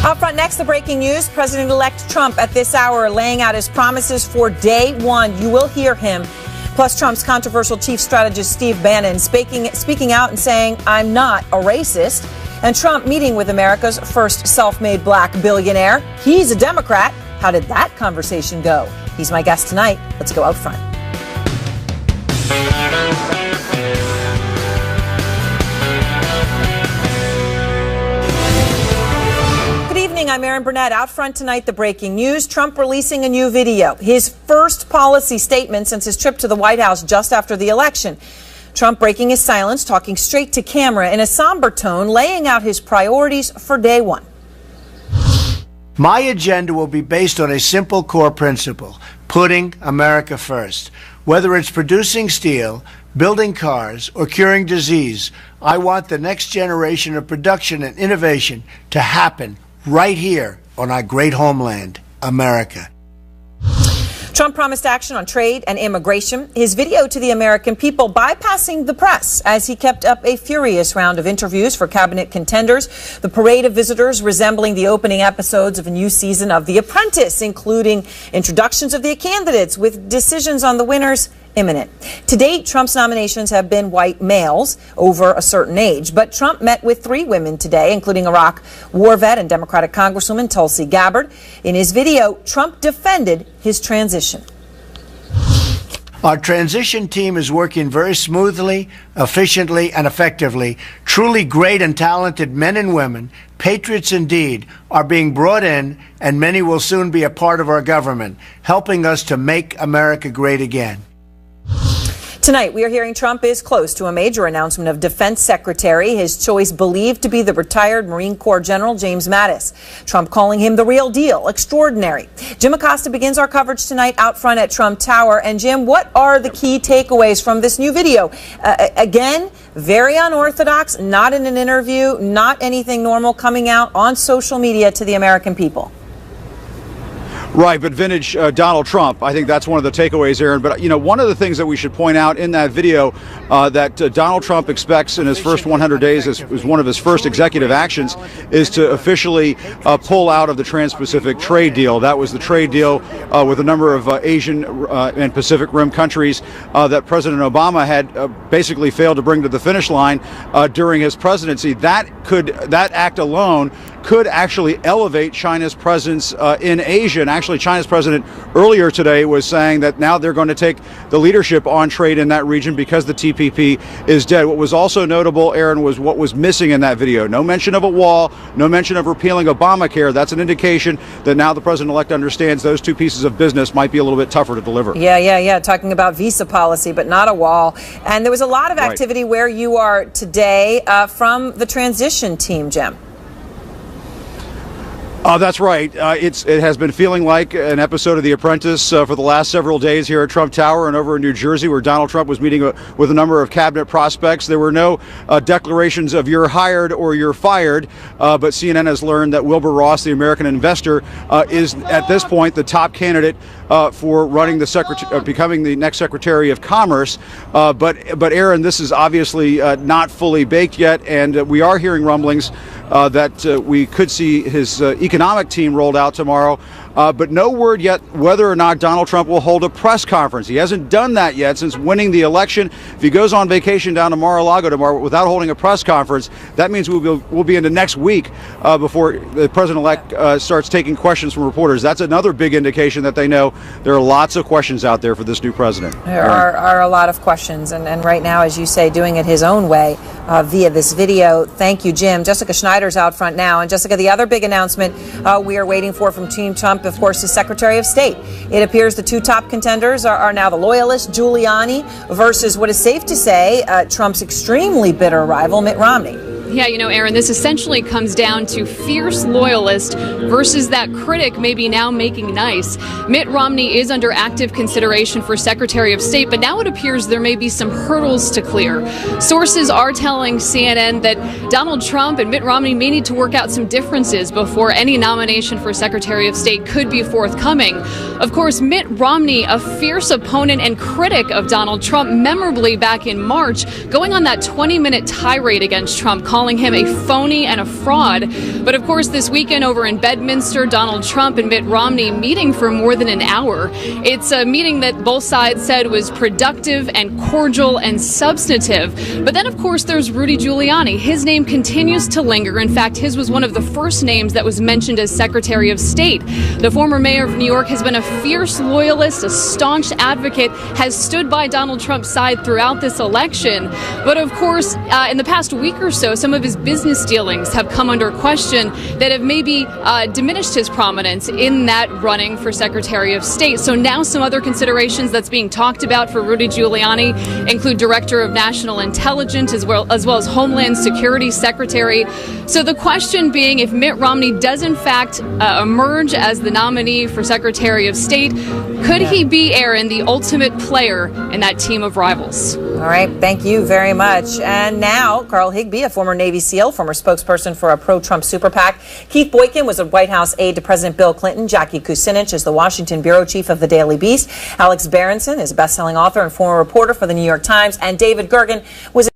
Up front next, the breaking news. President-elect Trump at this hour laying out his promises for day one. You will hear him. Plus, Trump's controversial chief strategist Steve Bannon speaking out and saying, "I'm not a racist." And Trump meeting with America's first self-made black billionaire. He's a Democrat. How did that conversation go? He's my guest tonight. Let's go out front. I'm Erin Burnett. Out front tonight, the breaking news. Trump releasing a new video. His first policy statement since his trip to the White House just after the election. Trump breaking his silence, talking straight to camera in a somber tone, laying out his priorities for day one. My agenda will be based on a simple core principle: putting America first. Whether it's producing steel, building cars, or curing disease, I want the next generation of production and innovation to happen right here on our great homeland, America. Trump promised action on trade and immigration. His video to the American people bypassing the press as he kept up a furious round of interviews for cabinet contenders. The parade of visitors resembling the opening episodes of a new season of The Apprentice, including introductions of the candidates with decisions on the winners imminent. To date, Trump's nominations have been white males over a certain age, but Trump met with 3 women today, including Iraq war vet and Democratic Congresswoman Tulsi Gabbard. In his video, Trump defended his transition. Our transition team is working very smoothly, efficiently, and effectively. Truly great and talented men and women, patriots indeed, are being brought in, and many will soon be a part of our government, helping us to make America great again. Tonight, we are hearing Trump is close to a major announcement of Defense Secretary, his choice believed to be the retired Marine Corps General James Mattis. Trump calling him the real deal, extraordinary. Jim Acosta begins our coverage tonight out front at Trump Tower. And Jim, what are the key takeaways from this new video? Again, very unorthodox, not in an interview, not anything normal, coming out on social media to the American people. Right, but vintage Donald Trump, I think that's one of the takeaways, Aaron. But, you know, one of the things that we should point out in that video that Donald Trump expects in his first 100 days as one of his first executive actions is to officially pull out of the Trans-Pacific trade deal. That was the trade deal with a number of Asian and Pacific Rim countries that President Obama had basically failed to bring to the finish line during his presidency. That act alone could actually elevate China's presence in Asia. And actually, China's president earlier today was saying that now they're going to take the leadership on trade in that region because the TPP is dead. What was also notable, Aaron, was what was missing in that video. No mention of a wall, no mention of repealing Obamacare. That's an indication that now the president-elect understands those 2 pieces of business might be a little bit tougher to deliver. Yeah. Talking about visa policy, but not a wall. And there was a lot of activity where you are today from the transition team, Jim. That's right. It has been feeling like an episode of The Apprentice for the last several days here at Trump Tower and over in New Jersey, where Donald Trump was meeting with a number of cabinet prospects. There were no declarations of you're hired or you're fired, but CNN has learned that Wilbur Ross, the American investor, is at this point the top candidate for running becoming the next Secretary of Commerce. But Aaron, this is obviously not fully baked yet, and we are hearing rumblings that we could see his economic team rolled out tomorrow. But no word yet whether or not Donald Trump will hold a press conference. He hasn't done that yet since winning the election. If he goes on vacation down to Mar-a-Lago tomorrow without holding a press conference, that means we'll be into next week before the president-elect starts taking questions from reporters. That's another big indication that they know there are lots of questions out there for this new president. There are a lot of questions, and right now, as you say, doing it his own way via this video. Thank you, Jim. Jessica Schneider's out front now. And Jessica, the other big announcement we are waiting for from Team Trump, of course, is Secretary of State. It appears the 2 top contenders are now the loyalist Giuliani versus what is safe to say Trump's extremely bitter rival Mitt Romney. Yeah, you know, Aaron, this essentially comes down to fierce loyalist versus that critic maybe now making nice. Mitt Romney is under active consideration for Secretary of State, but now it appears there may be some hurdles to clear. Sources are telling CNN that Donald Trump and Mitt Romney may need to work out some differences before any nomination for Secretary of State could be forthcoming. Of course, Mitt Romney, a fierce opponent and critic of Donald Trump, memorably back in March, going on that 20-minute tirade against Trump, calling calling him a phony and a fraud. But of course, this weekend over in Bedminster, Donald Trump and Mitt Romney meeting for more than an hour. It's a meeting that both sides said was productive and cordial and substantive. But then, of course, there's Rudy Giuliani. His name continues to linger. In fact, his was one of the first names that was mentioned as Secretary of State. The former mayor of New York has been a fierce loyalist, a staunch advocate, has stood by Donald Trump's side throughout this election. But of course, in the past week or so, some of his business dealings have come under question that have maybe diminished his prominence in that running for Secretary of State. So now some other considerations that's being talked about for Rudy Giuliani include Director of National Intelligence as well as Homeland Security Secretary. So the question being, if Mitt Romney does in fact emerge as the nominee for Secretary of State, could he be, Aaron, the ultimate player in that team of rivals? All right. Thank you very much. And now, Carl Higbie, a former Navy SEAL, former spokesperson for a pro-Trump super PAC. Keith Boykin was a White House aide to President Bill Clinton. Jackie Kucinich is the Washington bureau chief of the Daily Beast. Alex Berenson is a best-selling author and former reporter for the New York Times. And David Gergen was